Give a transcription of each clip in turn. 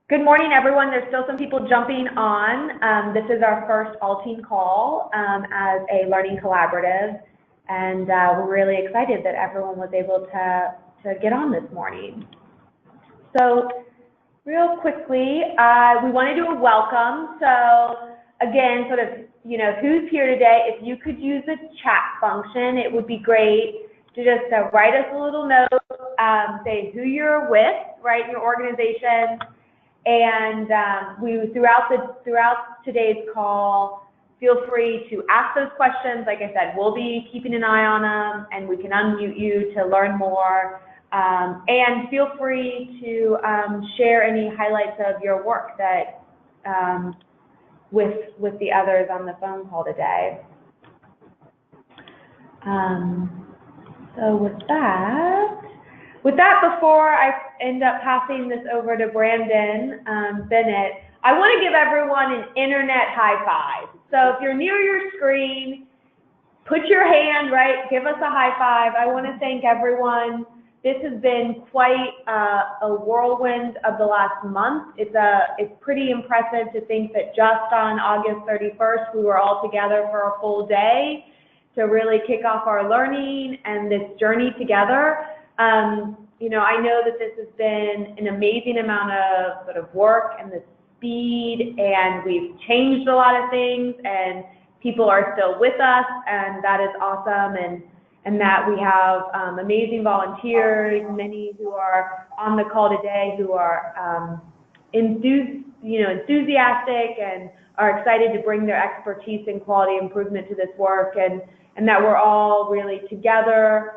Good morning, everyone. There's still some people jumping on. This is our first all-team call as a learning collaborative, and we're really excited that everyone was able to get on this morning. So real quickly, we want to do a welcome. So again, sort of, who's here today? If you could use the chat function, it would be great to just write us a little note, say who you're with, right, your organization. And throughout today's call, feel free to ask those questions. Like I said, we'll be keeping an eye on them, and we can unmute you to learn more. And feel free to share any highlights of your work that with the others on the phone call today. So with that, before I end up passing this over to Brandon Bennett, I want to give everyone an internet high five. So if you're near your screen, put your hand, right, give us a high five. I want to thank everyone. This has been quite a whirlwind of the last month. It's pretty impressive to think that just on August 31st, we were all together for a full day to really kick off our learning and this journey together. I know that this has been an amazing amount of sort of work and the speed, and we've changed a lot of things, and people are still with us, and that is awesome, and that we have amazing volunteers, many who are on the call today who are enthusiastic and are excited to bring their expertise in quality improvement to this work, and that we're all really together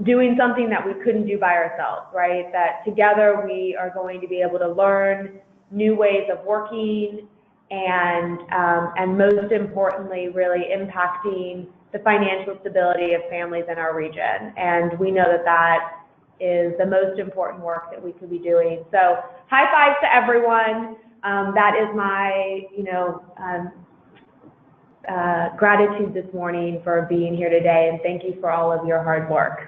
doing something that we couldn't do by ourselves, right? That together we are going to be able to learn new ways of working and most importantly, really impacting the financial stability of families in our region. And we know that that is the most important work that we could be doing. So high fives to everyone. That is my, gratitude this morning for being here today, and thank you for all of your hard work.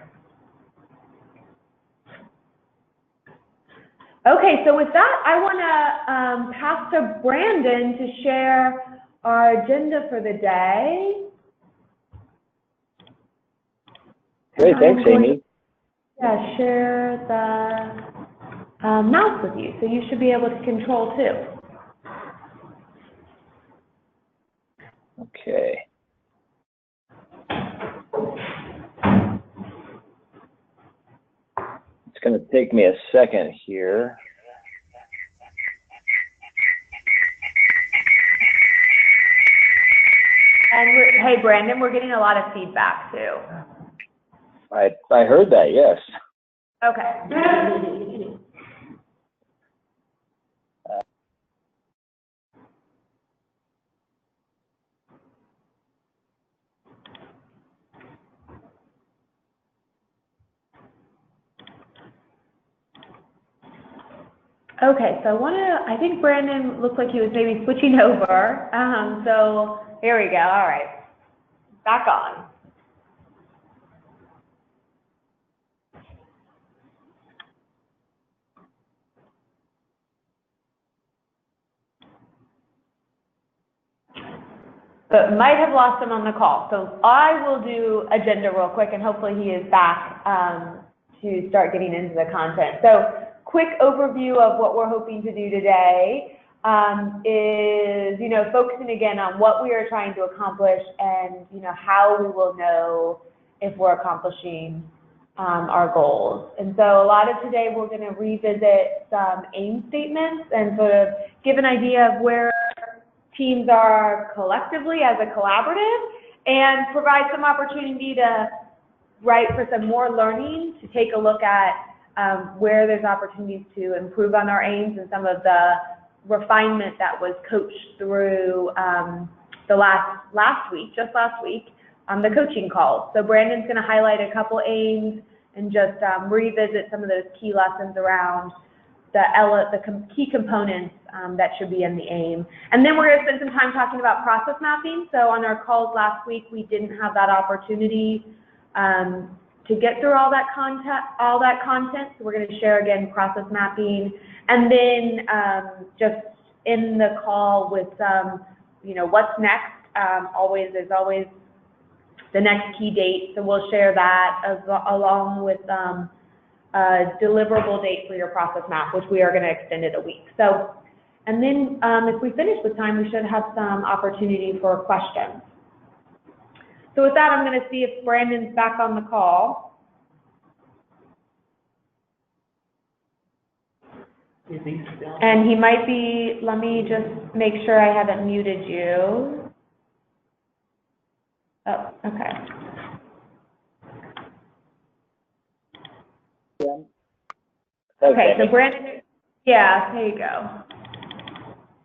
Okay, so with that, I want to pass to Brandon to share our agenda for the day. Great, thanks, Amy. Yeah, share the mouse with you, so you should be able to control too. Okay. It's going to take me a second here. And hey, Brandon, we're getting a lot of feedback too. I heard that, yes. Okay. Okay, so I think Brandon looked like he was maybe switching over. So here we go. All right, back on. But might have lost him on the call. So I will do agenda real quick, and hopefully he is back to start getting into the content. So quick overview of what we're hoping to do today is, focusing again on what we are trying to accomplish and, how we will know if we're accomplishing our goals. And so a lot of today we're going to revisit some aim statements and sort of give an idea of where teams are collectively as a collaborative, and provide some opportunity to for some more learning, to take a look at where there's opportunities to improve on our aims and some of the refinement that was coached through the last week on the coaching calls. So Brandon's going to highlight a couple aims and just revisit some of those key lessons around the key components that should be in the aim. And then we're going to spend some time talking about process mapping. So on our calls last week, we didn't have that opportunity to get through all that content. So we're going to share again process mapping, and then just in the call with what's next. There's always the next key date. So we'll share that along with deliverable date for your process map, which we are going to extend it a week. So, and then if we finish with time, we should have some opportunity for questions. So with that, I'm going to see if Brandon's back on the call. And he might be, let me just make sure I haven't muted you. Oh, okay. Okay, so Brandon, yeah, there you go.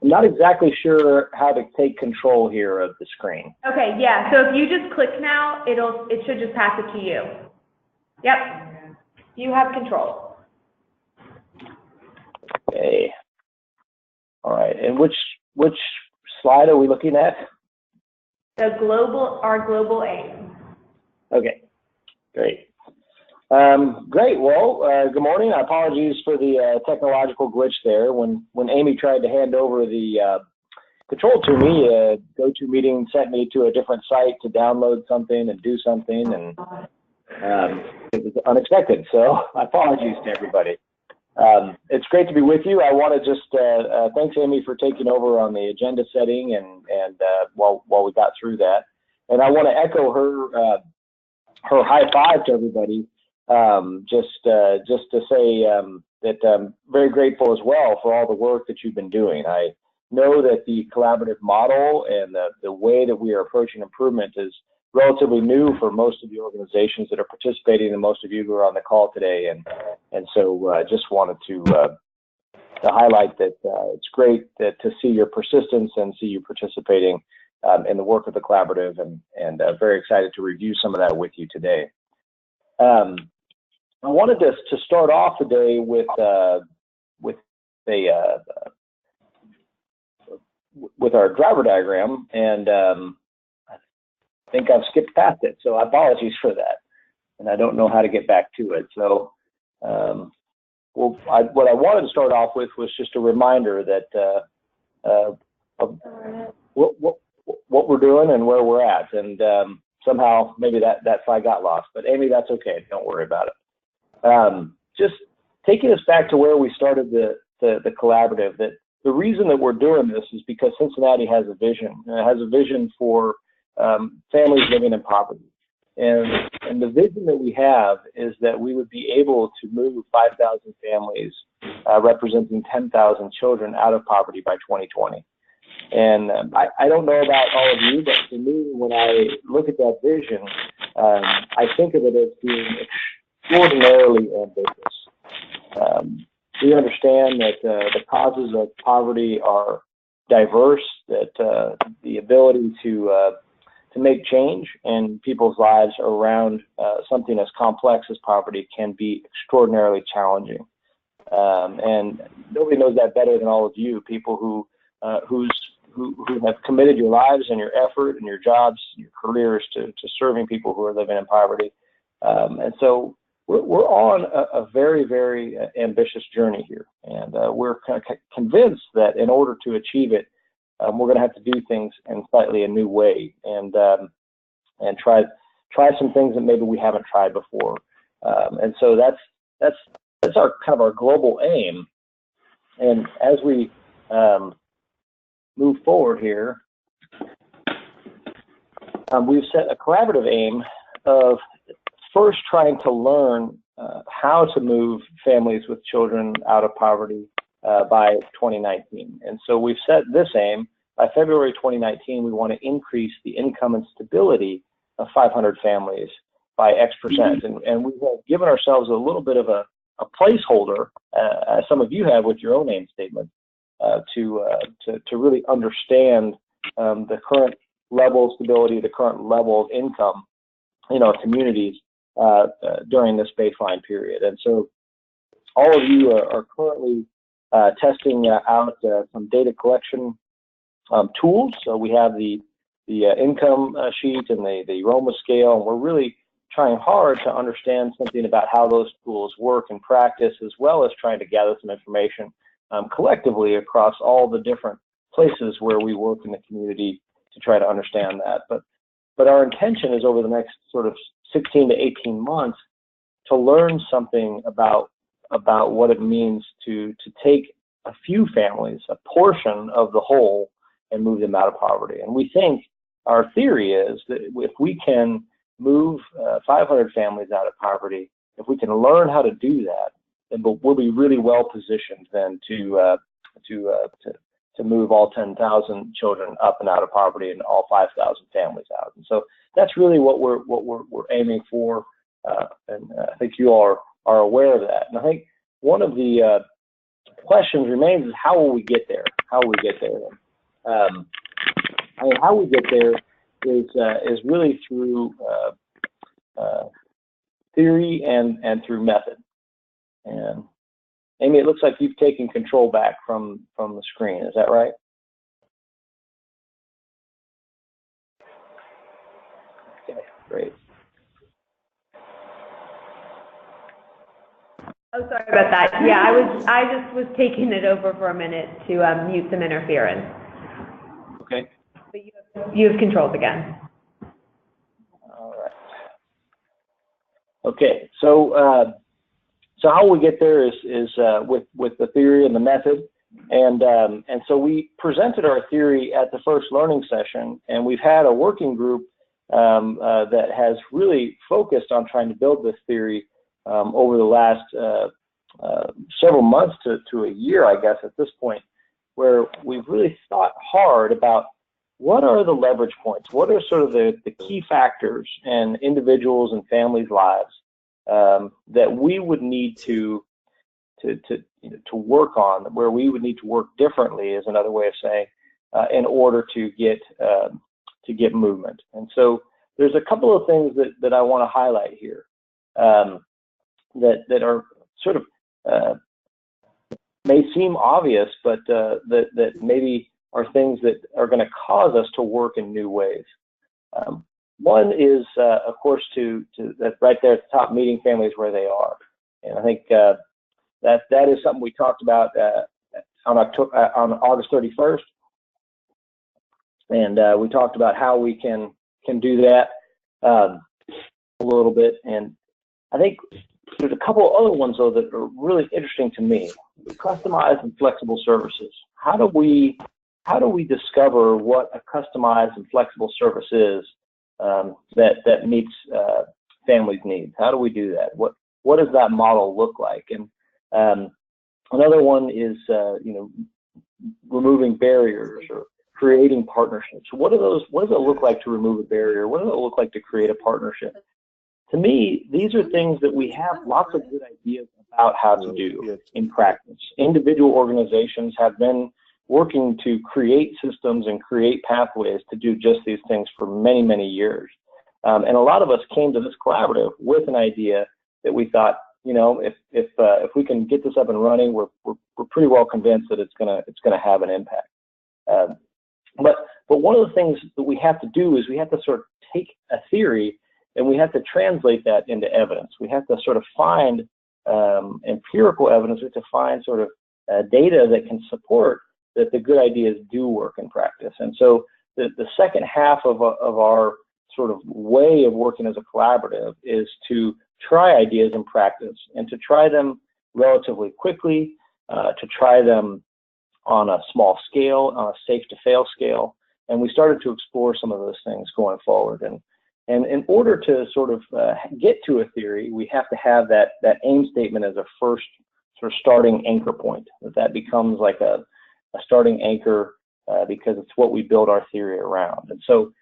I'm not exactly sure how to take control here of the screen. Okay, yeah, so if you just click now, it should just pass it to you. Yep, you have control. Okay. All right, and which slide are we looking at? Our global aim. Okay, great. Great. Well, good morning. Apologies for the technological glitch there. When Amy tried to hand over the control to me, GoToMeeting sent me to a different site to download something and do something, and it was unexpected. So apologies to everybody. It's great to be with you. I want to just thanks Amy for taking over on the agenda setting and while we got through that, and I want to echo her high five to everybody. Just to say that I'm very grateful as well for all the work that you've been doing. I know that the collaborative model and the way that we are approaching improvement is relatively new for most of the organizations that are participating and most of you who are on the call today. And so just wanted to highlight that it's great to see your persistence and see you participating in the work of the collaborative, and very excited to review some of that with you today. I wanted to start off the day with our driver diagram, and I think I've skipped past it, so apologies for that, and I don't know how to get back to it. So, what I wanted to start off with was just a reminder that of what we're doing and where we're at, and somehow maybe that slide got lost, but Amy, that's okay. Don't worry about it. Just taking us back to where we started the collaborative, that the reason that we're doing this is because Cincinnati has a vision. It has a vision for families living in poverty. And the vision that we have is that we would be able to move 5,000 families representing 10,000 children out of poverty by 2020. And I don't know about all of you, but for me, when I look at that vision, I think of it as being extraordinarily ambitious. We understand that the causes of poverty are diverse, that the ability to make change in people's lives around something as complex as poverty can be extraordinarily challenging. And nobody knows that better than all of you, people who have committed your lives and your effort and your jobs, your careers to serving people who are living in poverty. And so we're on a very, very ambitious journey here. And we're kind of convinced that in order to achieve it, we're going to have to do things in slightly a new way, and try some things that maybe we haven't tried before. And so that's our kind of our global aim. And as we move forward here, we've set a collaborative aim of first trying to learn how to move families with children out of poverty by 2019. And so we've set this aim. By February 2019, we want to increase the income and stability of 500 families by X%. And we have given ourselves a little bit of a placeholder, as some of you have with your own aim statement, to really understand the current level of stability, the current level of income in our communities during this baseline period. And so all of you are currently testing out some data collection tools. So we have the income sheet and the Roma scale, and we're really trying hard to understand something about how those tools work in practice, as well as trying to gather some information collectively across all the different places where we work in the community to try to understand that. But our intention is over the next sort of 16 to 18 months to learn something about what it means to take a few families, a portion of the whole, and move them out of poverty. And we think, our theory is that if we can move 500 families out of poverty, if we can learn how to do that, then we'll be really well positioned then to move all 10,000 children up and out of poverty and all 5,000 families out. And so that's really what we're aiming for, and I think you all are aware of that. And I think one of the questions remains is how will we get there? How will we get there? I mean, how we get there is really through theory and through method. And Amy, it looks like you've taken control back from the screen. Is that right? Okay, great. Oh, sorry about that. Yeah, I just was taking it over for a minute to mute some interference. Okay. But you have controls again. All right. Okay, so how we get there is with the theory and the method, and so we presented our theory at the first learning session, and we've had a working group that has really focused on trying to build this theory over the last several months to a year, I guess, at this point, where we've really thought hard about what are the leverage points, what are sort of the key factors in individuals and families' lives that we would need to work on, where we would need to work differently, is another way of saying, in order to get movement. And so there's a couple of things that I want to highlight here that are sort of may seem obvious, but that maybe are things that are going to cause us to work in new ways. One is, of course, that's right there at the top, meeting families where they are. And I think that is something we talked about on August 31st. And we talked about how we can do that a little bit. And I think there's a couple other ones, though, that are really interesting to me. Customized and flexible services. How do we discover what a customized and flexible service is that meets families' needs? How do we do that? What does that model look like? And another one is removing barriers or creating partnerships. What does it look like to remove a barrier? What does it look like to create a partnership? To me, these are things that we have lots of good ideas about how to do in practice. Individual organizations have been working to create systems and create pathways to do just these things for many, many years. And a lot of us came to this collaborative with an idea that we thought, if we can get this up and running, we're pretty well convinced that it's gonna have an impact. But one of the things that we have to do is we have to sort of take a theory and we have to translate that into evidence. We have to sort of find empirical evidence. We have to find sort of data that can support that the good ideas do work in practice. And so the second half of our sort of way of working as a collaborative is to try ideas in practice and to try them relatively quickly, to try them on a small scale, on a safe-to-fail scale. And we started to explore some of those things going forward. And in order to sort of get to a theory, we have to have that aim statement as a first sort of starting anchor point. That becomes like a starting anchor because it's what we build our theory around. And so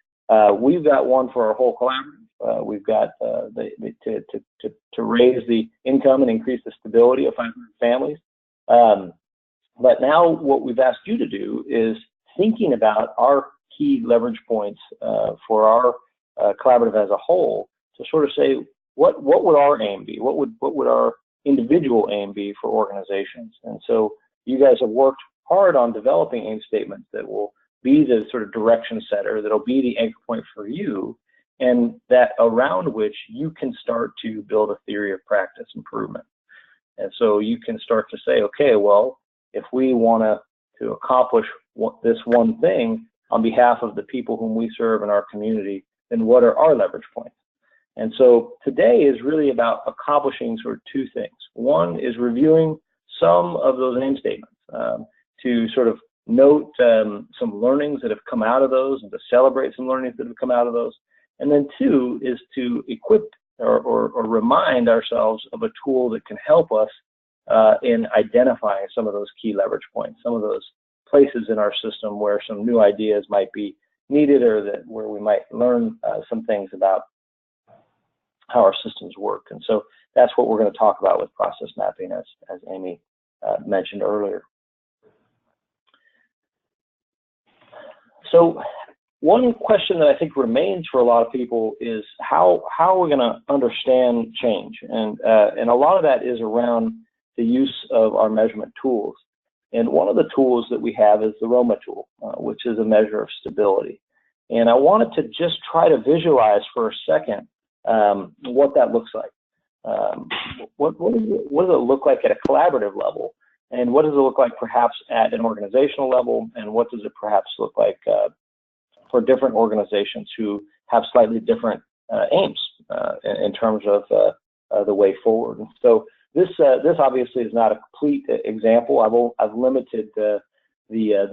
we've got one for our whole collaborative. We've got to raise the income and increase the stability of 500 families. But now what we've asked you to do is thinking about our key leverage points for our collaborative as a whole, to sort of say what would our aim be? What would our individual aim be for organizations? And so you guys have worked hard on developing aim statements that will be the sort of direction setter, that'll be the anchor point for you. and that around which you can start to build a theory of practice improvement. And so you can start to say, okay, well, if we want to accomplish this one thing on behalf of the people whom we serve in our community, then what are our leverage points? And so today is really about accomplishing sort of two things. One is reviewing some of those aim statements to sort of note some learnings that have come out of those and to celebrate some learnings that have come out of those. And then two is to equip or remind ourselves of a tool that can help us in identifying some of those key leverage points, some of those places in our system where some new ideas might be needed, or where we might learn some things about how our systems work. And so that's what we're going to talk about with process mapping, as Amy mentioned earlier. So one question that I think remains for a lot of people is how are we going to understand change? And a lot of that is around the use of our measurement tools. And one of the tools that we have is the ROMA tool, which is a measure of stability. And I wanted to just try to visualize for a second what that looks like. What does it look like at a collaborative level? And what does it look like perhaps at an organizational level? And what does it perhaps look like for different organizations who have slightly different aims in terms of the way forward? And so this obviously is not a complete example. I've limited the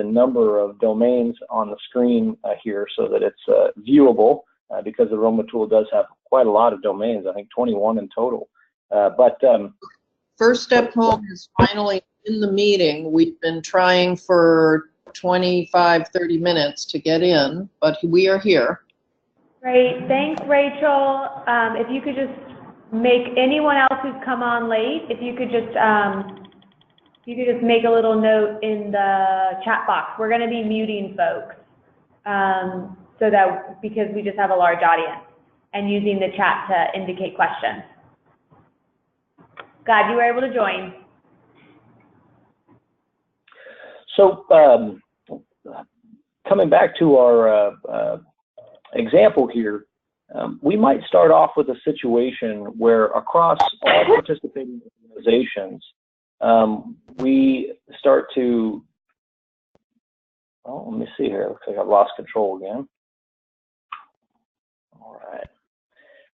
number of domains on the screen here so that it's viewable, because the ROMA tool does have quite a lot of domains, I think 21 in total. First Step Home is finally in the meeting. We've been trying for 25, 30 minutes to get in, but we are here. Great, thanks, Rachel. If you could just make anyone else who's come on late, if you could just make a little note in the chat box. We're going to be muting folks, so that, because we just have a large audience, and using the chat to indicate questions. Glad you were able to join. So coming back to our example here, we might start off with a situation where across all participating organizations, we start to, let me see here, looks like I've lost control again. All right.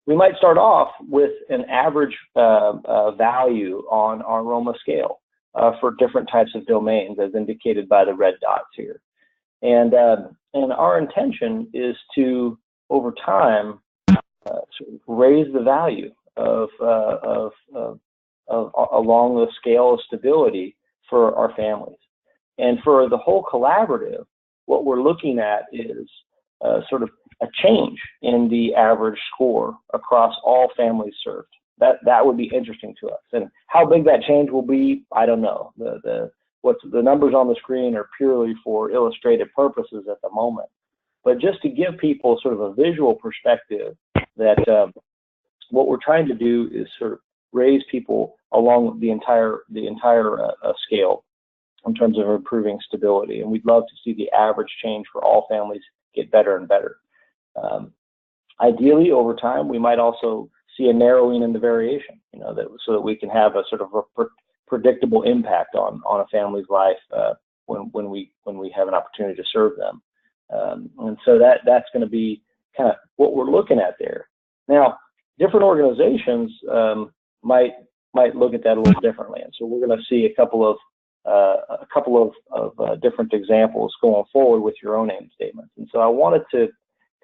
We might start off with an average value on our ROMA scale for different types of domains, as indicated by the red dots here. And our intention is to, over time, sort of raise the value of along the scale of stability for our families. And for the whole collaborative, what we're looking at is sort of a change in the average score across all families served. That would be interesting to us. And how big that change will be, I don't know. The numbers on the screen are purely for illustrative purposes at the moment. But just to give people sort of a visual perspective that what we're trying to do is sort of raise people along the entire scale in terms of improving stability. And we'd love to see the average change for all families get better and better. Ideally, over time, we might also see a narrowing in the variation, so that we can have a sort of a predictable impact on a family's life when we have an opportunity to serve them. And so that's going to be kind of what we're looking at there. Now, different organizations might look at that a little differently, and so we're going to see a couple of different examples going forward with your own aim statements. And so I wanted to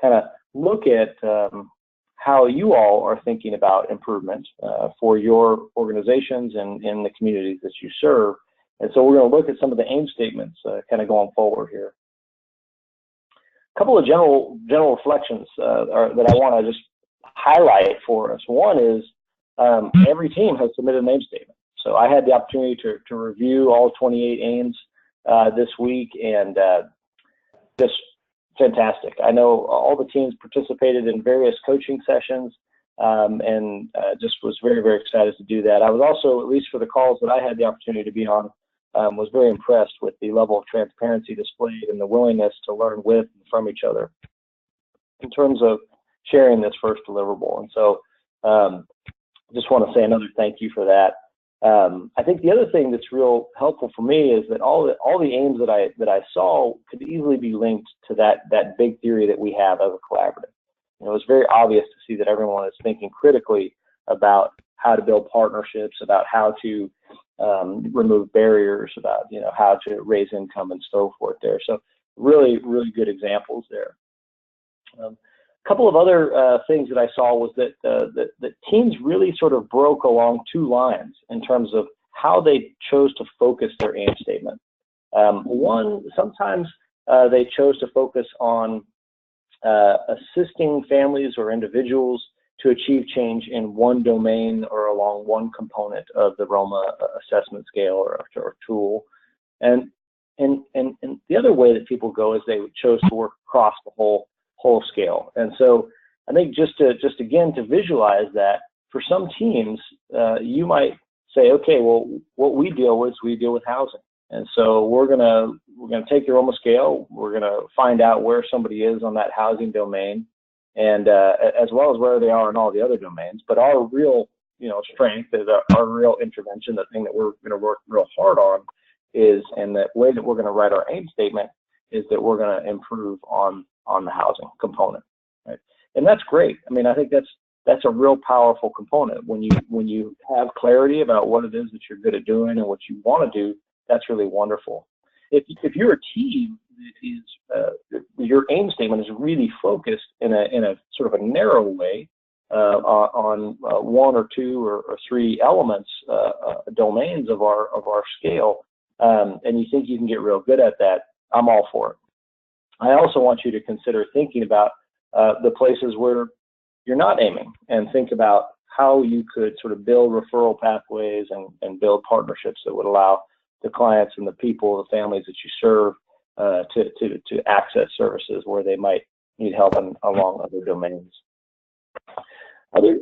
kind of look at how you all are thinking about improvement for your organizations and in the communities that you serve. And so we're going to look at some of the aim statements kind of going forward here. A couple of general reflections that I want to just highlight for us. One is every team has submitted an aim statement. So I had the opportunity to review all 28 aims this week, and just fantastic. I know all the teams participated in various coaching sessions, and just was very, very excited to do that. I was also, at least for the calls that I had the opportunity to be on, was very impressed with the level of transparency displayed and the willingness to learn with and from each other in terms of sharing this first deliverable. And so just want to say another thank you for that. I think the other thing that's real helpful for me is that all the aims that I saw could easily be linked to that big theory that we have as a collaborative. You know, it was very obvious to see that everyone is thinking critically about how to build partnerships, about how to remove barriers, about, you know, how to raise income and so forth there. So really, really good examples there. A couple of other things that I saw was that that teams really sort of broke along two lines in terms of how they chose to focus their aim statement. One, sometimes they chose to focus on assisting families or individuals to achieve change in one domain or along one component of the Roma assessment scale or tool. And the other way that people go is they chose to work across the whole scale. And so I think just again to visualize that, for some teams, you might say, okay, well, what we deal with housing. And so we're gonna take the Roma scale, we're gonna find out where somebody is on that housing domain, and as well as where they are in all the other domains. But our real, you know, strength is our real intervention, the thing that we're gonna work real hard on is, and the way that we're gonna write our aim statement is that we're gonna improve on the housing component, right? And that's great. I mean, I think that's a real powerful component. When you have clarity about what it is that you're good at doing and what you want to do, that's really wonderful. If you're a team that is your aim statement is really focused in a sort of a narrow way on one or two or three elements, domains of our scale, and you think you can get real good at that, I'm all for it. I also want you to consider thinking about the places where you're not aiming, and think about how you could sort of build referral pathways and build partnerships that would allow the clients and the people, the families that you serve to access services where they might need help along other domains.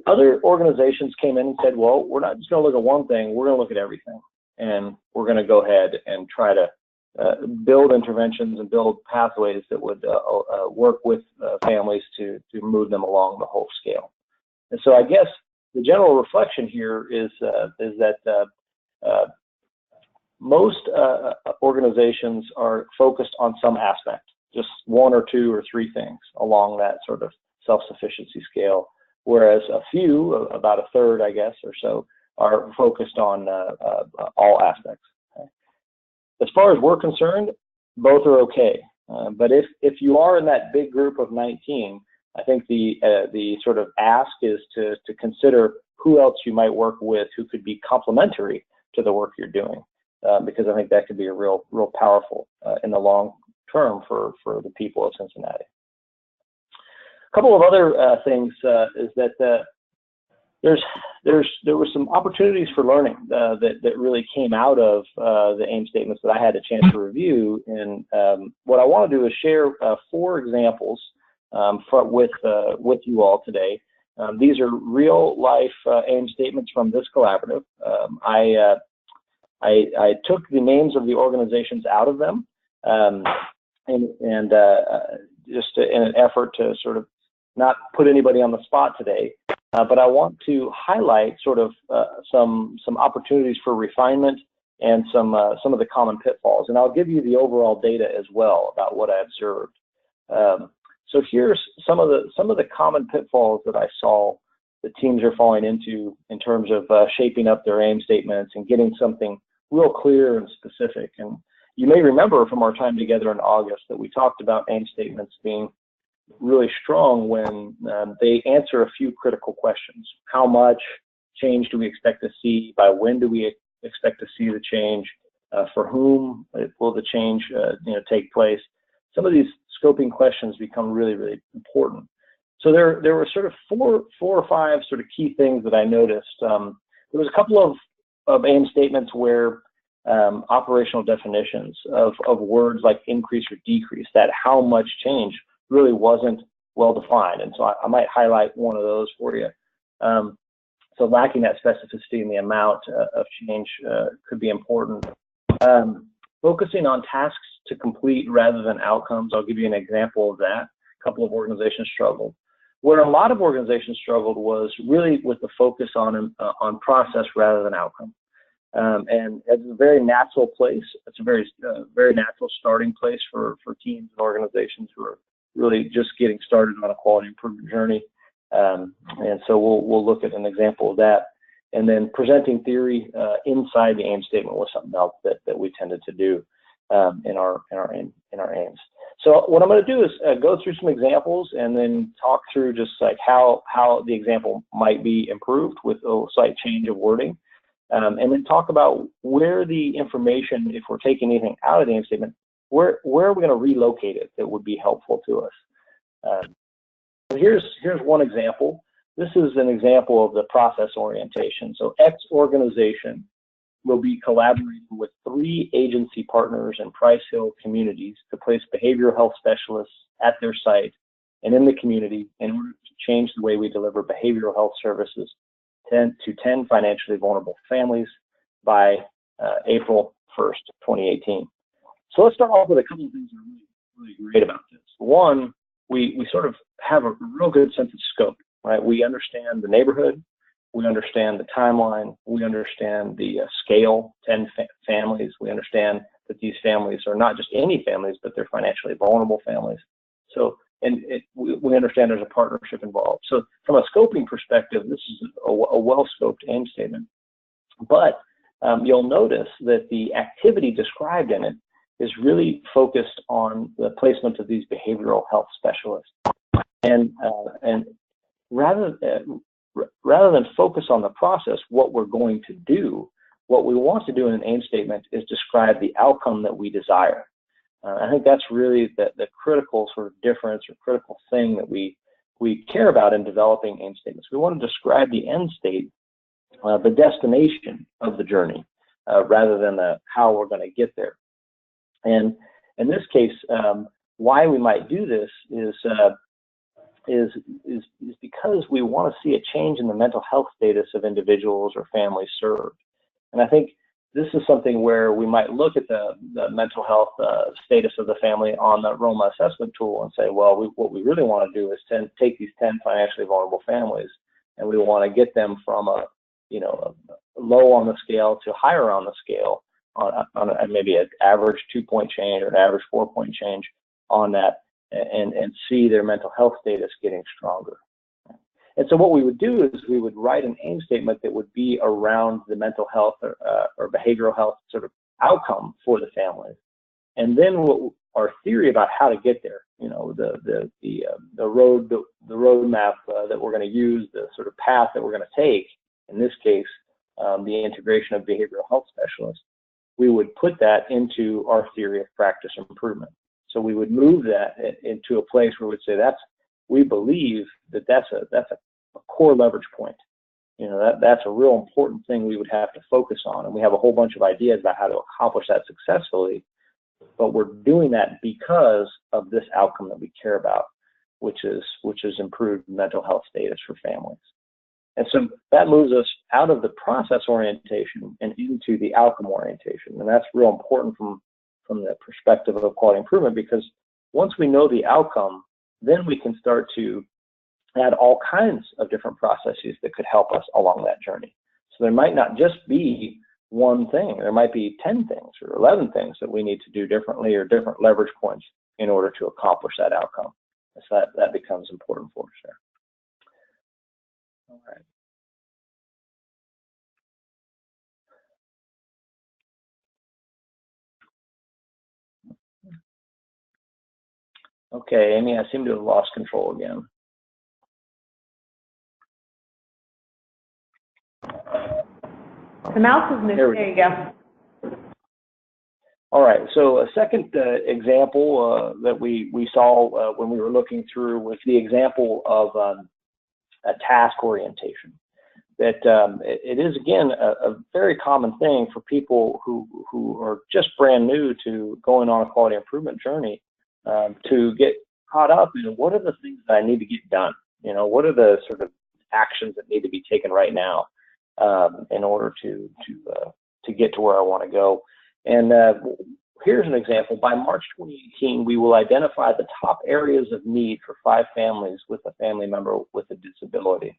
Other organizations came in and said, well, we're not just going to look at one thing, we're going to look at everything. And we're going to go ahead and try to build interventions and build pathways that would work with families to move them along the whole scale. And so I guess the general reflection here is that most organizations are focused on some aspect, just one or two or three things along that sort of self-sufficiency scale, whereas a few, about a third, I guess, or so, are focused on all aspects. Okay. As far as we're concerned, both are okay. But if you are in that big group of 19, I think the sort of ask is to consider who else you might work with who could be complementary to the work you're doing, because I think that could be a real powerful in the long term for the people of Cincinnati. A couple of other things is that there were some opportunities for learning that really came out of the aim statements that I had a chance to review. And what I want to do is share 4 examples with you all today. These are real life aim statements from this collaborative. I took the names of the organizations out of them, and just in an effort to sort of not put anybody on the spot today, but I want to highlight sort of some opportunities for refinement and some of the common pitfalls, and I'll give you the overall data as well about what I observed. So here's some of the common pitfalls that I saw that teams are falling into in terms of shaping up their aim statements and getting something real clear and specific. And you may remember from our time together in August that we talked about aim statements being really strong when they answer a few critical questions. How much change do we expect to see? By when do we expect to see the change? For whom will the change take place? Some of these scoping questions become really, really important. So there were sort of four or five sort of key things that I noticed. There was a couple of aim statements where operational definitions of words like increase or decrease, that how much change really wasn't well defined. And so I might highlight one of those for you. So lacking that specificity in the amount of change could be important. Focusing on tasks to complete rather than outcomes. I'll give you an example of that. A couple of organizations struggled. Where a lot of organizations struggled was really with the focus on process rather than outcome. And it's a very natural place. It's a very natural starting place for teams and organizations who are really just getting started on a quality improvement journey. And so we'll look at an example of that. And then presenting theory inside the aim statement was something else that we tended to do in our aims. So what I'm going to do is go through some examples and then talk through just like how the example might be improved with a slight change of wording, and then talk about where the information, if we're taking anything out of the aim statement, where are we going to relocate it that would be helpful to us. Here's one example. This is an example of the process orientation. So X organization will be collaborating with 3 agency partners in Price Hill communities to place behavioral health specialists at their site and in the community in order to change the way we deliver behavioral health services to 10 financially vulnerable families by April 1st, 2018. So let's start off with a couple of things that are really great about this. One, we sort of have a real good sense of scope, right? We understand the neighborhood, we understand the timeline, we understand the scale, 10 families. We understand that these families are not just any families, but they're financially vulnerable families. So, we understand there's a partnership involved. So from a scoping perspective, this is a well-scoped aim statement. But you'll notice that the activity described in it is really focused on the placement of these behavioral health specialists. And rather than focus on the process, what we're going to do, what we want to do in an aim statement is describe the outcome that we desire. I think that's really the critical sort of difference or critical thing that we care about in developing aim statements. We want to describe the end state, the destination of the journey, rather than how we're going to get there. And in this case, why we might do this is because we want to see a change in the mental health status of individuals or families served. And I think this is something where we might look at the mental health status of the family on the Roma assessment tool and say, well, what we really want to do is take these 10 financially vulnerable families, and we want to get them from a low on the scale to higher on the scale on maybe an average 2-point change or an average 4-point change on that, and see their mental health status getting stronger. And so what we would do is we would write an aim statement that would be around the mental health or behavioral health sort of outcome for the families. And then our theory about how to get there, the roadmap that we're going to use, the sort of path that we're going to take, in this case, the integration of behavioral health specialists, we would put that into our theory of practice improvement. So we would move that into a place where we'd say we believe that's a core leverage point. That's a real important thing we would have to focus on, and we have a whole bunch of ideas about how to accomplish that successfully. But we're doing that because of this outcome that we care about, which is improved mental health status for families. And so that moves us out of the process orientation and into the outcome orientation, and that's real important from the perspective of quality improvement, because once we know the outcome, then we can start to add all kinds of different processes that could help us along that journey. So there might not just be one thing. There might be 10 things or 11 things that we need to do differently, or different leverage points in order to accomplish that outcome. So that becomes important for us there. All right. Okay, Amy, I seem to have lost control again. The mouse is moving. There you go. All right, so a second example that we saw when we were looking through was the example of a task orientation. That it is, again, a very common thing for people who are just brand new to going on a quality improvement journey to get caught up in what are the things that I need to get done? What are the sort of actions that need to be taken right now in order to get to where I want to go? And here's an example. By March 2018, we will identify the top areas of need for 5 families with a family member with a disability.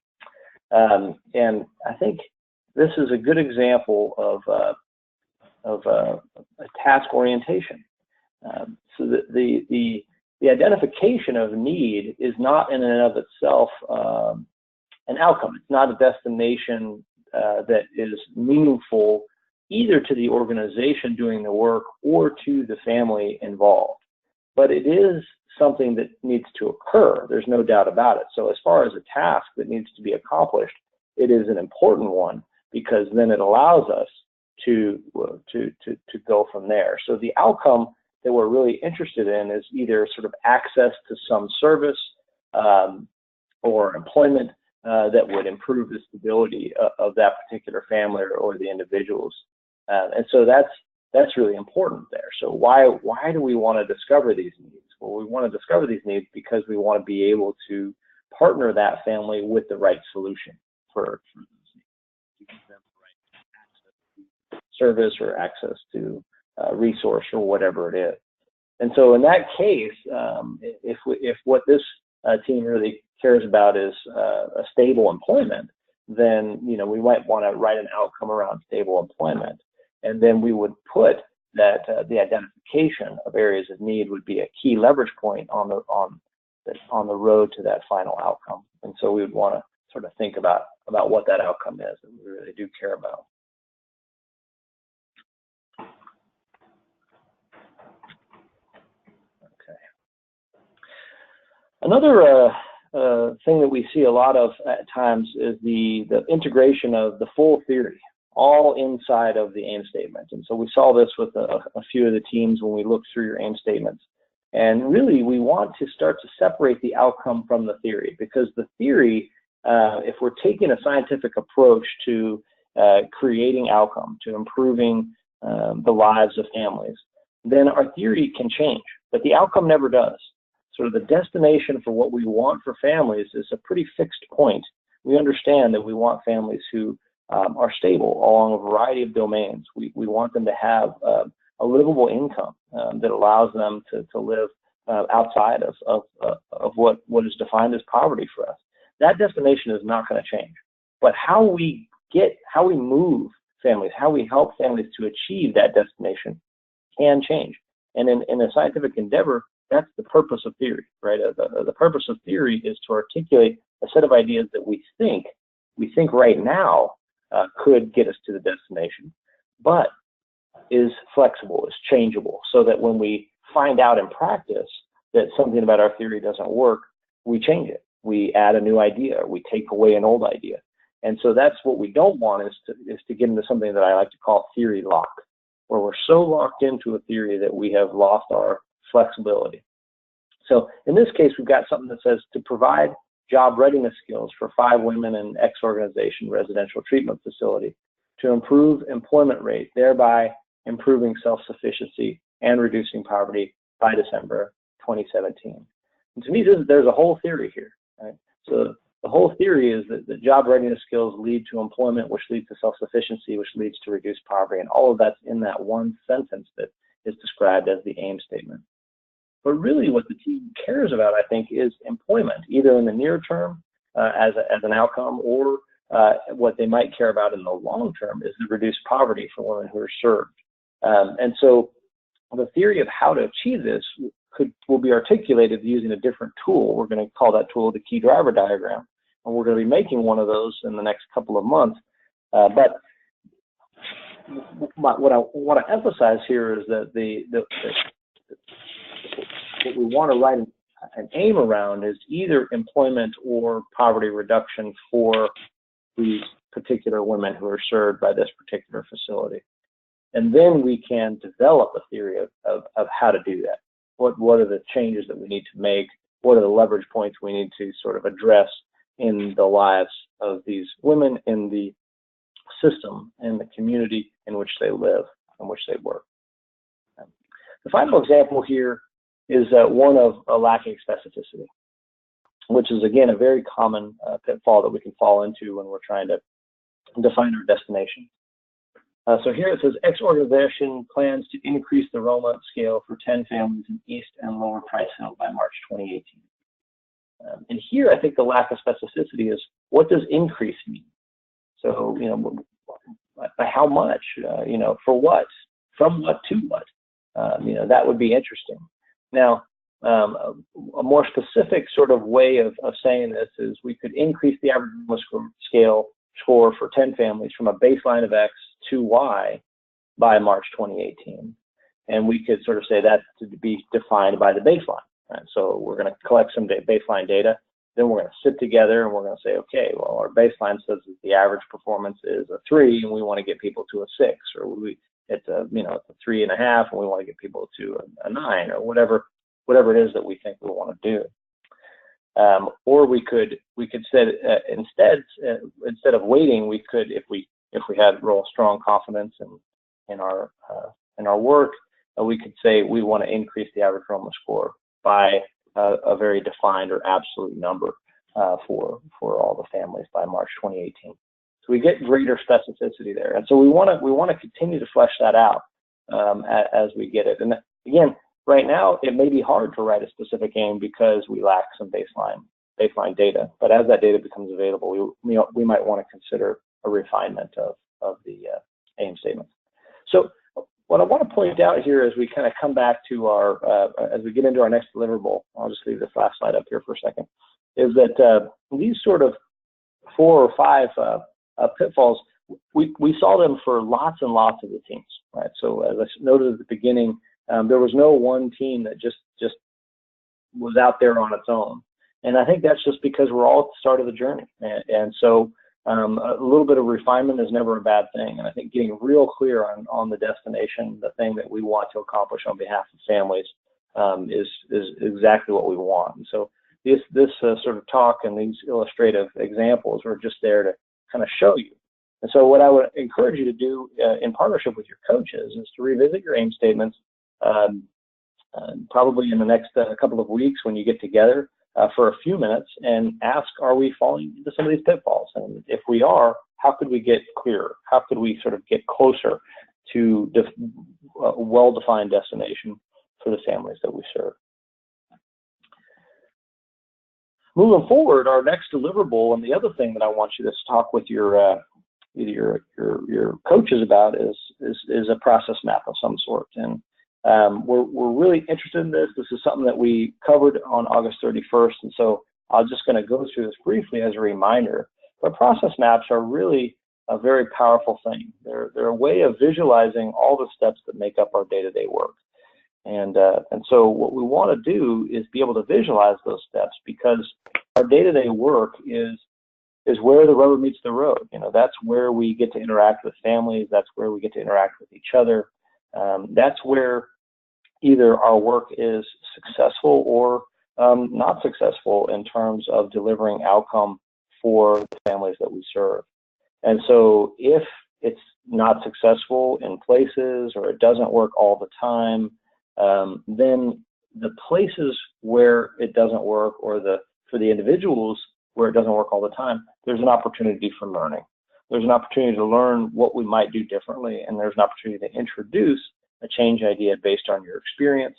And I think this is a good example of a task orientation. So the identification of need is not in and of itself an outcome. It's not a destination that is meaningful either to the organization doing the work or to the family involved. But it is something that needs to occur. There's no doubt about it. So as far as a task that needs to be accomplished, it is an important one, because then it allows us to go from there. So the outcome that we're really interested in is either sort of access to some service or employment that would improve the stability of that particular family or the individuals. And so that's really important there. So why do we want to discover these needs? Well, we want to discover these needs because we want to be able to partner that family with the right solution for those needs, to give them the right access to service or access to resource or whatever it is. And so in that case, if what this team really cares about is a stable employment, then we might want to write an outcome around stable employment, and then we would put that the identification of areas of need would be a key leverage point on the road to that final outcome. And so we would want to sort of think about what that outcome is that we really do care about. Okay. Another thing that we see a lot of at times is the integration of the full theory, all inside of the AIM statement. And so we saw this with a few of the teams when we looked through your AIM statements. And really, we want to start to separate the outcome from the theory, because the theory, if we're taking a scientific approach to creating outcome, to improving the lives of families, then our theory can change, but the outcome never does. Sort of the destination for what we want for families is a pretty fixed point. We understand that we want families who are stable along a variety of domains. We want them to have a livable income that allows them to live outside of what is defined as poverty for us. That destination is not going to change. But how we move families, how we help families to achieve that destination can change. And in a scientific endeavor, that's the purpose of theory, right? The purpose of theory is to articulate a set of ideas that we think right now could get us to the destination, but is flexible, is changeable, so that when we find out in practice that something about our theory doesn't work, we change it. We add a new idea, we take away an old idea. And so that's what we don't want, is to get into something that I like to call theory lock, where we're so locked into a theory that we have lost our flexibility. So in this case, we've got something that says to provide job readiness skills for 5 women in X organization residential treatment facility to improve employment rate, thereby improving self-sufficiency and reducing poverty by December 2017. And to me, there's a whole theory here, right? So the whole theory is that the job readiness skills lead to employment, which leads to self-sufficiency, which leads to reduced poverty, and all of that's in that one sentence that is described as the AIM statement. But really what the team cares about, I think, is employment, either in the near term as an outcome, or what they might care about in the long term is the reduced poverty for women who are served. And so the theory of how to achieve this will be articulated using a different tool. We're going to call that tool the key driver diagram, and we're going to be making one of those in the next couple of months. But what I want to emphasize here is that what we want to write an aim around is either employment or poverty reduction for these particular women who are served by this particular facility. And then we can develop a theory of how to do that. What are the changes that we need to make? What are the leverage points we need to sort of address in the lives of these women, in the system, in the community in which they live, in which they work? The final example here is one of lacking specificity, which is, again, a very common pitfall that we can fall into when we're trying to define our destination. So here it says X organization plans to increase the enrollment scale for 10 families in East and Lower Price Hill by March 2018. And here I think the lack of specificity is, what does increase mean? So, you know, by how much, you know, for what, from what to what, you know, that would be interesting. Now, a more specific sort of way of saying this is we could increase the average scale score for 10 families from a baseline of X to Y by March 2018. And we could sort of say that to be defined by the baseline. Right? So we're going to collect some baseline data, then we're going to sit together and we're going to say, okay, well, our baseline says that the average performance is a 3 and we want to get people to a 6, or it's a, you know, it's a 3.5 and we want to get people to a 9, or whatever it is that we think we want to do. Or we could say instead of waiting, we could, if we had real strong confidence in our work, we could say we want to increase the average enrollment score by a very defined or absolute number for all the families by March 2018. So we get greater specificity there, and so we want to continue to flesh that out as we get it. And again, right now it may be hard to write a specific aim because we lack some baseline data. But as that data becomes available, we might want to consider a refinement of the aim statement. So what I want to point out here as we kind of come back to our, as we get into our next deliverable, I'll just leave this last slide up here for a second, is that these sort of 4 or 5 pitfalls, we saw them for lots and lots of the teams, right? So as I noted at the beginning, there was no one team that just was out there on its own. And I think that's just because we're all at the start of the journey. And so a little bit of refinement is never a bad thing. And I think getting real clear on the destination, the thing that we want to accomplish on behalf of families, is exactly what we want. And so this sort of talk and these illustrative examples are just there to kind of show you. And so what I would encourage you to do in partnership with your coaches is to revisit your aim statements probably in the next couple of weeks when you get together for a few minutes and ask, are we falling into some of these pitfalls? And if we are, how could we get clearer? How could we sort of get closer to a well-defined destination for the families that we serve? Moving forward, our next deliverable, and the other thing that I want you to talk with your coaches about is a process map of some sort. And we're really interested in this. This is something that we covered on August 31st, and so I'm just going to go through this briefly as a reminder. But process maps are really a very powerful thing. They're a way of visualizing all the steps that make up our day-to-day work. And so what we want to do is be able to visualize those steps, because our day-to-day work is where the rubber meets the road. You know, that's where we get to interact with families. That's where we get to interact with each other. That's where either our work is successful or not successful in terms of delivering outcome for the families that we serve. And so if it's not successful in places, or it doesn't work all the time, then the places where it doesn't work, or for the individuals where it doesn't work all the time, there's an opportunity for learning. There's an opportunity to learn what we might do differently, and there's an opportunity to introduce a change idea based on your experience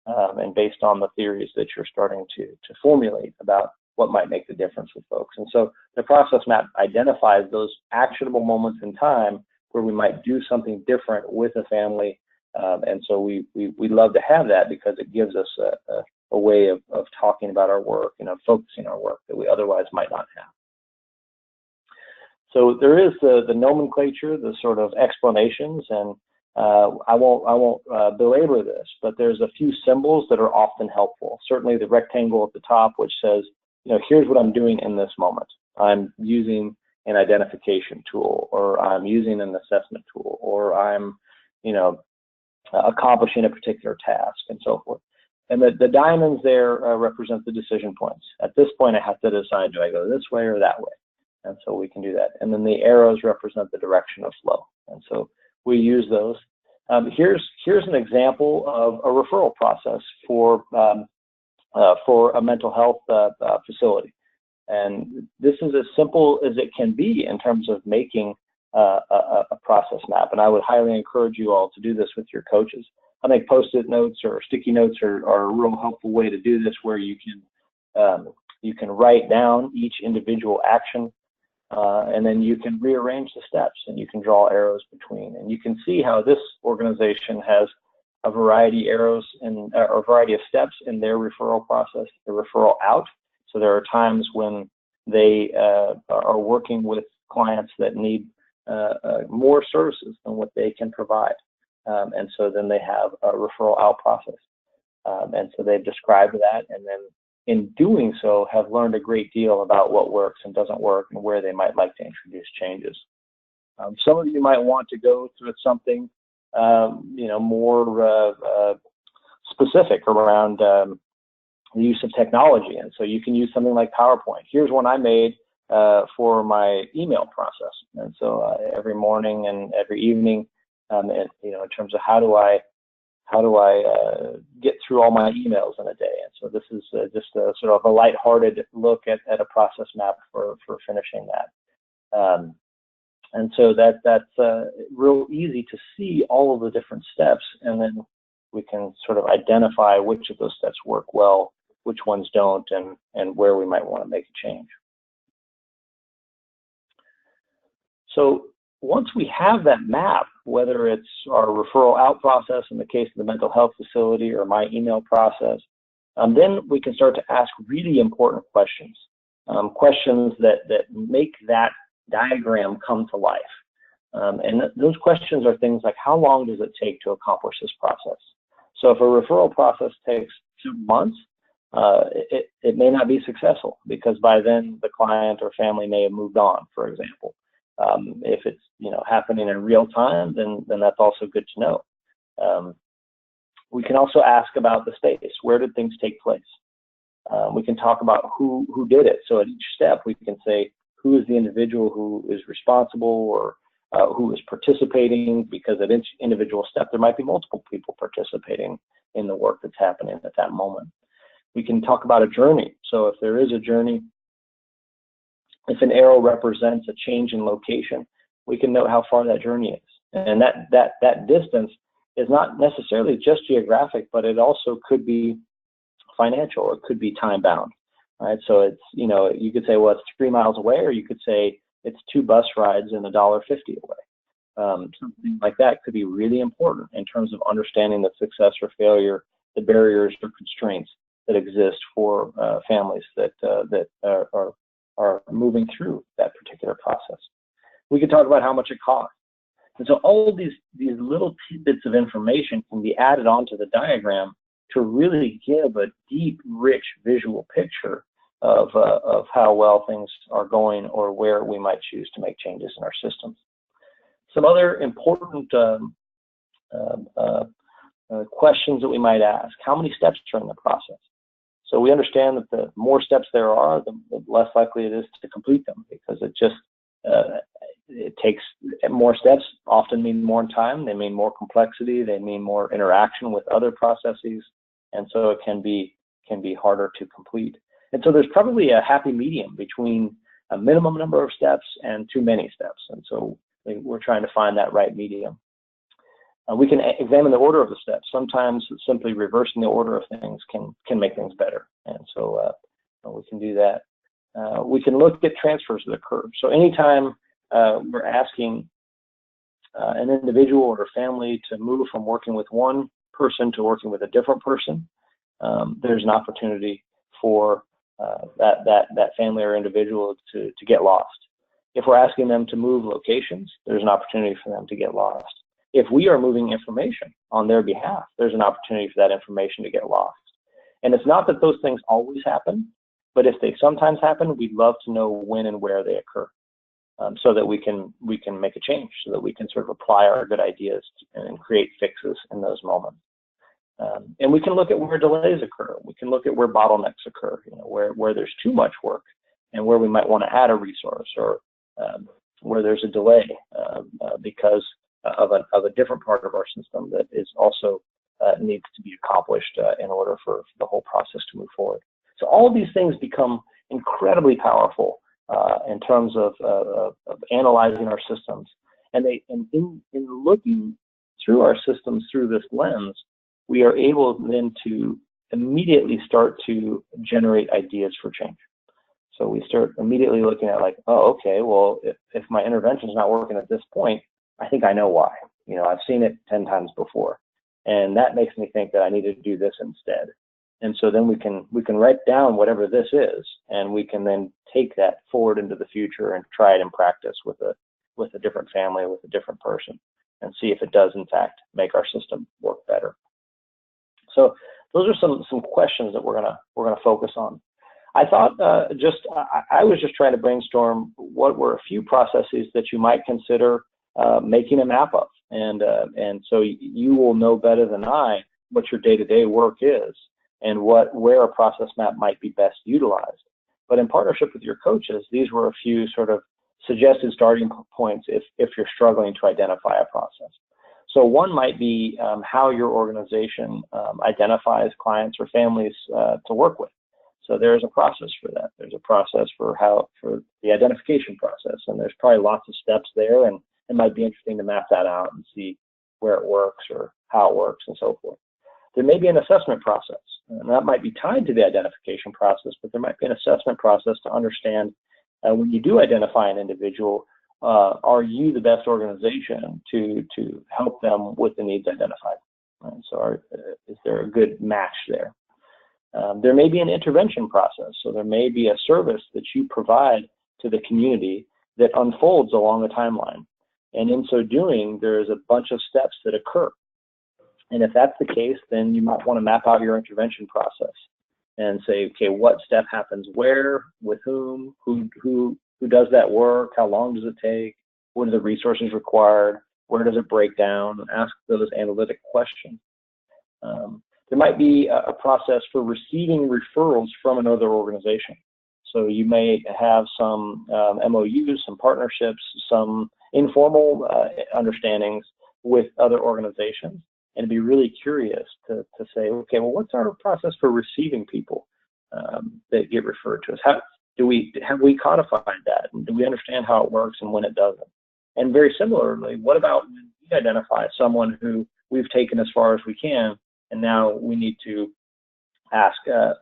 and based on the theories that you're starting to formulate about what might make the difference with folks. And so the process map identifies those actionable moments in time where we might do something different with a family. And so we love to have that, because it gives us a way of talking about our work and of focusing our work that we otherwise might not have. So there is the nomenclature, the sort of explanations, and I won't belabor this, but there's a few symbols that are often helpful. Certainly the rectangle at the top, which says, you know, here's what I'm doing in this moment. I'm using an identification tool, or I'm using an assessment tool, or I'm, you know, accomplishing a particular task, and so forth. And the diamonds there represent the decision points. At this point, I have to decide, do I go this way or that way? And so we can do that. And then the arrows represent the direction of flow. And so we use those. Here's an example of a referral process for a mental health facility. And this is as simple as it can be in terms of making a process map. And I would highly encourage you all to do this with your coaches. I think Post-it notes or sticky notes are a real helpful way to do this, where you can write down each individual action, and then you can rearrange the steps, and you can draw arrows between. And you can see how this organization has a variety arrows and or a variety of steps in their referral process, the referral out. So there are times when they are working with clients that need more services than what they can provide. And so then they have a referral out process. And so they've described that, and then in doing so have learned a great deal about what works and doesn't work and where they might like to introduce changes. Some of you might want to go through something more specific around the use of technology. And so you can use something like PowerPoint. Here's one I made for my email process. And so every morning and every evening, in terms of how do I get through all my emails in a day. And so this is just a sort of a lighthearted look at a process map for finishing that. And so that's real easy to see all of the different steps, and then we can sort of identify which of those steps work well, which ones don't, and where we might want to make a change. So once we have that map, whether it's our referral out process in the case of the mental health facility or my email process, then we can start to ask really important questions, questions that make that diagram come to life. And those questions are things like, how long does it take to accomplish this process? So if a referral process takes 2 months, it may not be successful, because by then the client or family may have moved on, for example. If it's happening in real time, then that's also good to know. We can also ask about the space. Where did things take place? We can talk about who did it. So at each step, we can say who is the individual who is responsible, or who is participating, because at each individual step, there might be multiple people participating in the work that's happening at that moment. We can talk about a journey. So if there is a journey, if an arrow represents a change in location, we can note how far that journey is. And that distance is not necessarily just geographic, but it also could be financial, or it could be time bound. Right? So it's, you could say, well, it's 3 miles away, or you could say it's 2 bus rides and $1.50 away. Something like that could be really important in terms of understanding the success or failure, the barriers or constraints that exist for families that are moving through that particular process. We could talk about how much it costs. And so all of these little tidbits of information can be added onto the diagram to really give a deep, rich visual picture of how well things are going, or where we might choose to make changes in our systems. Some other important questions that we might ask: how many steps are in the process? So we understand that the more steps there are, the less likely it is to complete them, because it takes more steps. Often mean more time. They mean more complexity. They mean more interaction with other processes, and so it can be harder to complete. And so there's probably a happy medium between a minimum number of steps and too many steps. And so we're trying to find that right medium. We can examine the order of the steps. Sometimes simply reversing the order of things can make things better. And so we can do that. We can look at transfers that occur. So anytime we're asking an individual or a family to move from working with one person to working with a different person, there's an opportunity for that family or individual to get lost. If we're asking them to move locations, there's an opportunity for them to get lost. If we are moving information on their behalf, there's an opportunity for that information to get lost. And it's not that those things always happen, but if they sometimes happen, we'd love to know when and where they occur, so that we can make a change, so that we can sort of apply our good ideas and create fixes in those moments. And we can look at where delays occur. We can look at where bottlenecks occur, where there's too much work, and where we might want to add a resource, or where there's a delay because of a different part of our system that is also needs to be accomplished in order for the whole process to move forward. So all of these things become incredibly powerful in terms of analyzing our systems. And in looking through our systems through this lens, we are able then to immediately start to generate ideas for change. So we start immediately looking at like, oh, okay, well, if my intervention is not working at this point, I think I know why. You know, I've seen it 10 times before, and that makes me think that I need to do this instead. And so then we can write down whatever this is, and we can then take that forward into the future and try it in practice with a different family, with a different person, and see if it does in fact make our system work better. So those are some questions that we're gonna focus on. I thought I was just trying to brainstorm what were a few processes that you might consider making a map of, and so you will know better than I what your day-to-day work is and where a process map might be best utilized. But in partnership with your coaches, these were a few sort of suggested starting points if you're struggling to identify a process. So one might be how your organization identifies clients or families to work with. So there's a process for that. There's a process for the identification process, and there's probably lots of steps there, and it might be interesting to map that out and see where it works or how it works and so forth. There may be an assessment process, and that might be tied to the identification process, but there might be an assessment process to understand when you do identify an individual, are you the best organization to help them with the needs identified? Right? So is there a good match there? There may be an intervention process, so there may be a service that you provide to the community that unfolds along a timeline. And in so doing, there's a bunch of steps that occur. And if that's the case, then you might want to map out your intervention process and say, okay, what step happens where, with whom, who does that work, how long does it take, what are the resources required, where does it break down, ask those analytic questions. There might be a process for receiving referrals from another organization. So you may have some MOUs, some partnerships, some informal understandings with other organizations, and be really curious to say, okay, well, what's our process for receiving people that get referred to us? Have we codified that? And do we understand how it works and when it doesn't? And very similarly, what about when we identify someone who we've taken as far as we can, and now we need to ask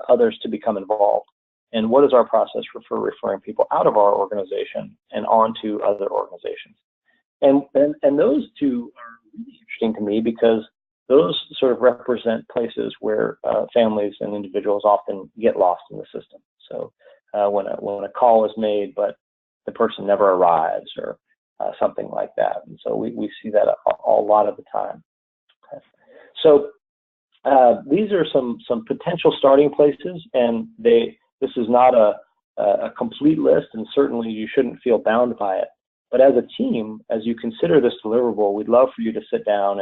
others to become involved? And what is our process for referring people out of our organization and on to other organizations? And those two are really interesting to me because those sort of represent places where families and individuals often get lost in the system. So when a call is made, but the person never arrives or something like that. And so we see that a lot of the time. Okay. So these are some potential starting places, and this is not a complete list, and certainly you shouldn't feel bound by it. But as a team, as you consider this deliverable, we'd love for you to sit down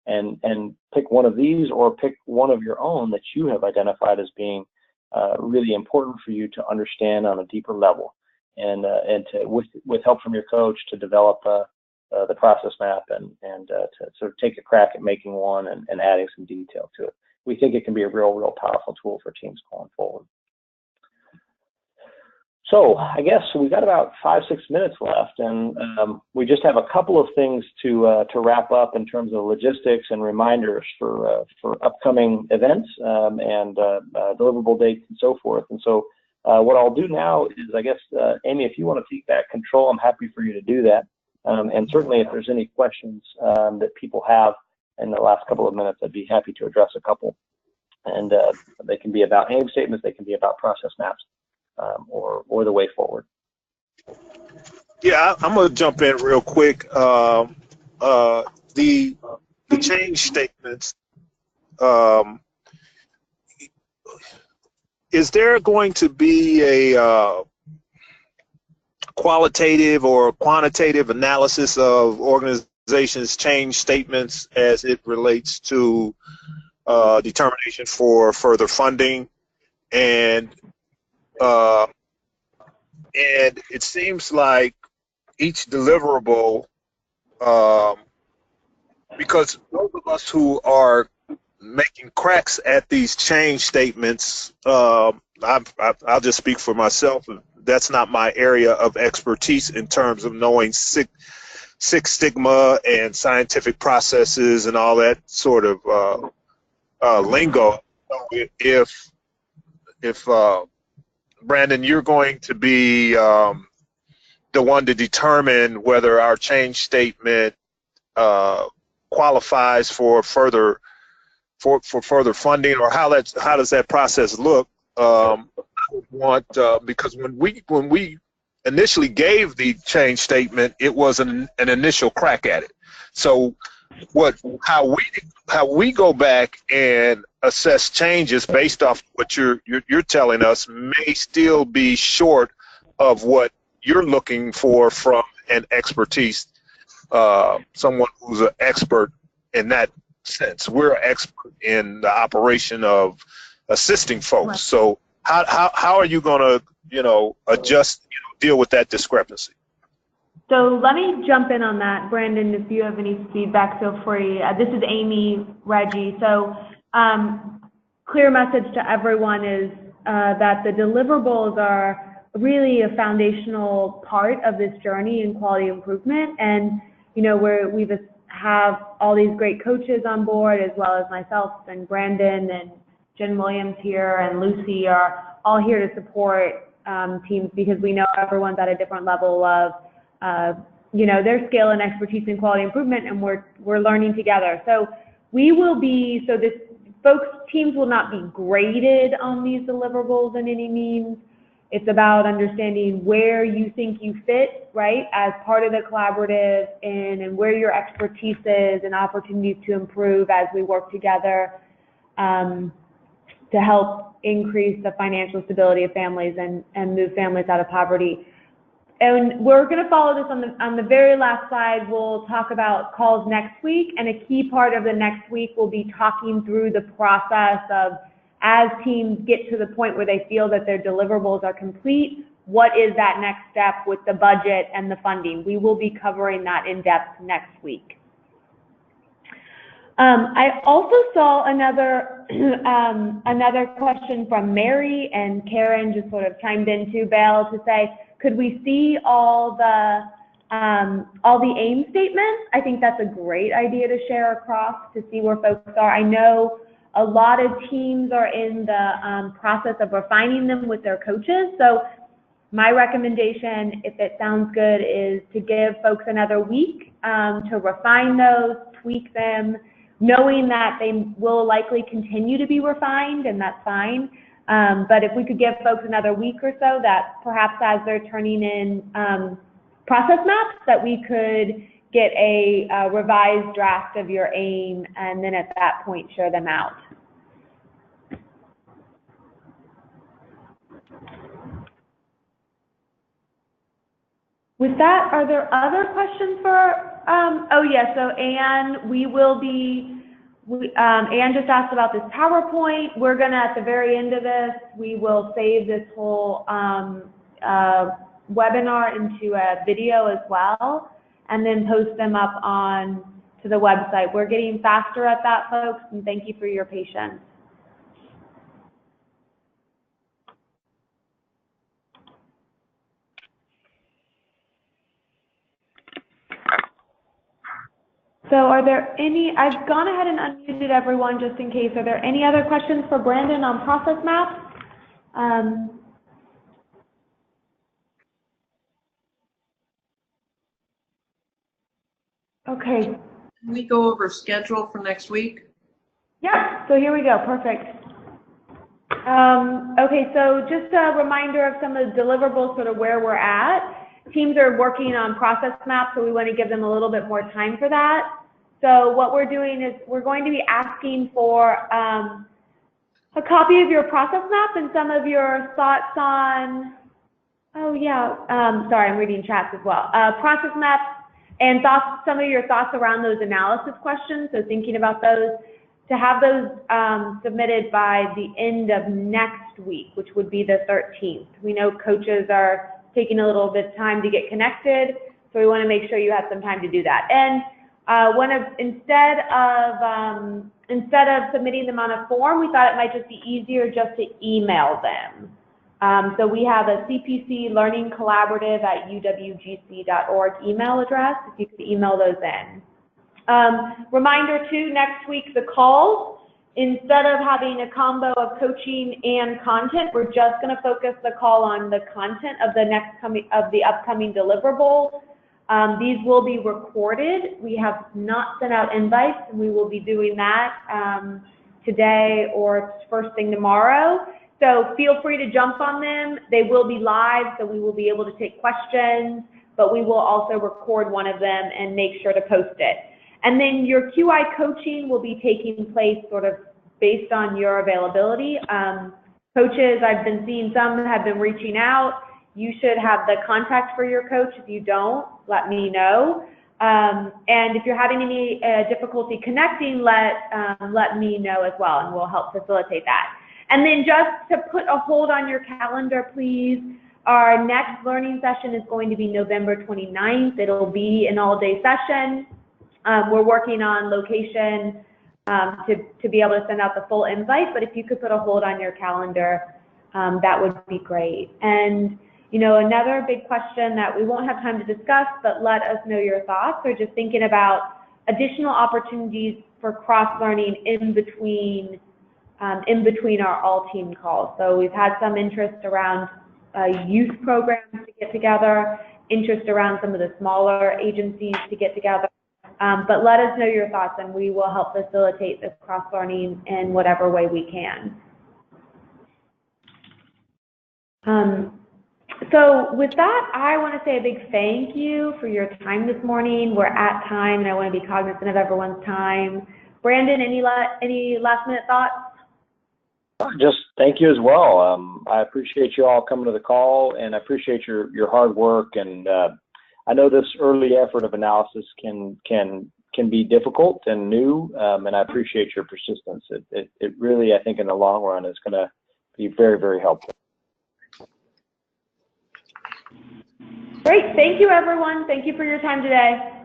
and pick one of these, or pick one of your own that you have identified as being really important for you to understand on a deeper level, and to with help from your coach to develop the process map and to sort of take a crack at making one and adding some detail to it. We think it can be a real powerful tool for teams going forward. So I guess we got about 5-6 minutes left, and we just have a couple of things to wrap up in terms of logistics and reminders for upcoming events and deliverable dates and so forth. And so what I'll do now is, I guess, Amy, if you want to take back control, I'm happy for you to do that. And certainly if there's any questions that people have in the last couple of minutes, I'd be happy to address a couple. And they can be about aim statements, they can be about process maps. Or the way forward. Yeah, I'm going to jump in real quick. The change statements, is there going to be a qualitative or quantitative analysis of organizations' change statements as it relates to determination for further funding? And it seems like each deliverable, because those of us who are making cracks at these change statements, I'll just speak for myself. that's not my area of expertise in terms of knowing Six Sigma and scientific processes and all that sort of lingo. So if Brandon, you're going to be the one to determine whether our change statement qualifies for further funding, or how does that process look? I would want because when we initially gave the change statement, it was an initial crack at it. So how we go back and assess changes based off what you're telling us may still be short of what you're looking for from an expertise, someone who's an expert in that sense. We're an expert in the operation of assisting folks. Right. So how are you going to adjust, deal with that discrepancy? So let me jump in on that, Brandon. If you have any feedback, feel free. This is Amy Reggie. So clear message to everyone is that the deliverables are really a foundational part of this journey in quality improvement. And we have all these great coaches on board, as well as myself and Brandon and Jen Williams here and Lucy are all here to support teams, because we know everyone's at a different level of their skill and expertise in quality improvement, and we're learning together. So teams will not be graded on these deliverables in any means. It's about understanding where you think you fit, right, as part of the collaborative, and where your expertise is and opportunities to improve as we work together to help increase the financial stability of families and move families out of poverty. And we're going to follow this on the very last slide. We'll talk about calls next week, and a key part of the next week will be talking through the process of, as teams get to the point where they feel that their deliverables are complete, what is that next step with the budget and the funding? We will be covering that in depth next week. I also saw another question from Mary, and Karen just sort of chimed in too, Bale, to say, could we see all the AIM statements? I think that's a great idea to share across to see where folks are. I know a lot of teams are in the process of refining them with their coaches. So my recommendation, if it sounds good, is to give folks another week to refine those, tweak them, knowing that they will likely continue to be refined, and that's fine. But if we could give folks another week or so, that perhaps as they're turning in process maps, that we could get a revised draft of your AIM, and then at that point share them out. With that, are there other questions for, oh yeah, so Anne, Anne just asked about this PowerPoint. We're gonna, at the very end of this, we will save this whole webinar into a video as well, and then post them up on to the website. We're getting faster at that, folks, and thank you for your patience. So are there any, I've gone ahead and unmuted everyone just in case. Are there any other questions for Brandon on process maps? Okay. Can we go over schedule for next week? Yeah, so here we go, perfect. Okay, so just a reminder of some of the deliverables, sort of where we're at. Teams are working on process maps, so we want to give them a little bit more time for that. So what we're doing is we're going to be asking for a copy of your process map and some of your thoughts on, oh yeah, sorry, I'm reading chats as well. Process maps and thoughts, some of your thoughts around those analysis questions, so thinking about those, to have those submitted by the end of next week, which would be the 13th. We know coaches are taking a little bit of time to get connected, so we want to make sure you have some time to do that. And instead of submitting them on a form, we thought it might just be easier just to email them. So we have a CPC Learning Collaborative at uwgc.org email address, if you could email those in. Reminder too, next week the calls, instead of having a combo of coaching and content, we're just going to focus the call on the content of the upcoming deliverable. These will be recorded. We have not sent out invites, and we will be doing that today or first thing tomorrow. So feel free to jump on them. They will be live, so we will be able to take questions, but we will also record one of them and make sure to post it. And then your QI coaching will be taking place sort of based on your availability. Coaches, I've been seeing some have been reaching out. You should have the contact for your coach. If you don't, let me know. And if you're having any difficulty connecting, let me know as well, and we'll help facilitate that. And then just to put a hold on your calendar, please, our next learning session is going to be November 29th. It'll be an all-day session. We're working on location to be able to send out the full invite, but if you could put a hold on your calendar, that would be great. And you know, another big question that we won't have time to discuss, but let us know your thoughts, or just thinking about additional opportunities for cross-learning in between our all-team calls. So we've had some interest around youth programs to get together, interest around some of the smaller agencies to get together. But let us know your thoughts, and we will help facilitate this cross-learning in whatever way we can. So with that, I want to say a big thank you for your time this morning. We're at time, and I want to be cognizant of everyone's time. Brandon, any last-minute thoughts? Just thank you as well. I appreciate you all coming to the call, and I appreciate your hard work. And I know this early effort of analysis can be difficult and new, and I appreciate your persistence. It really, I think, in the long run, is going to be very, very helpful. Great. Thank you, everyone. Thank you for your time today.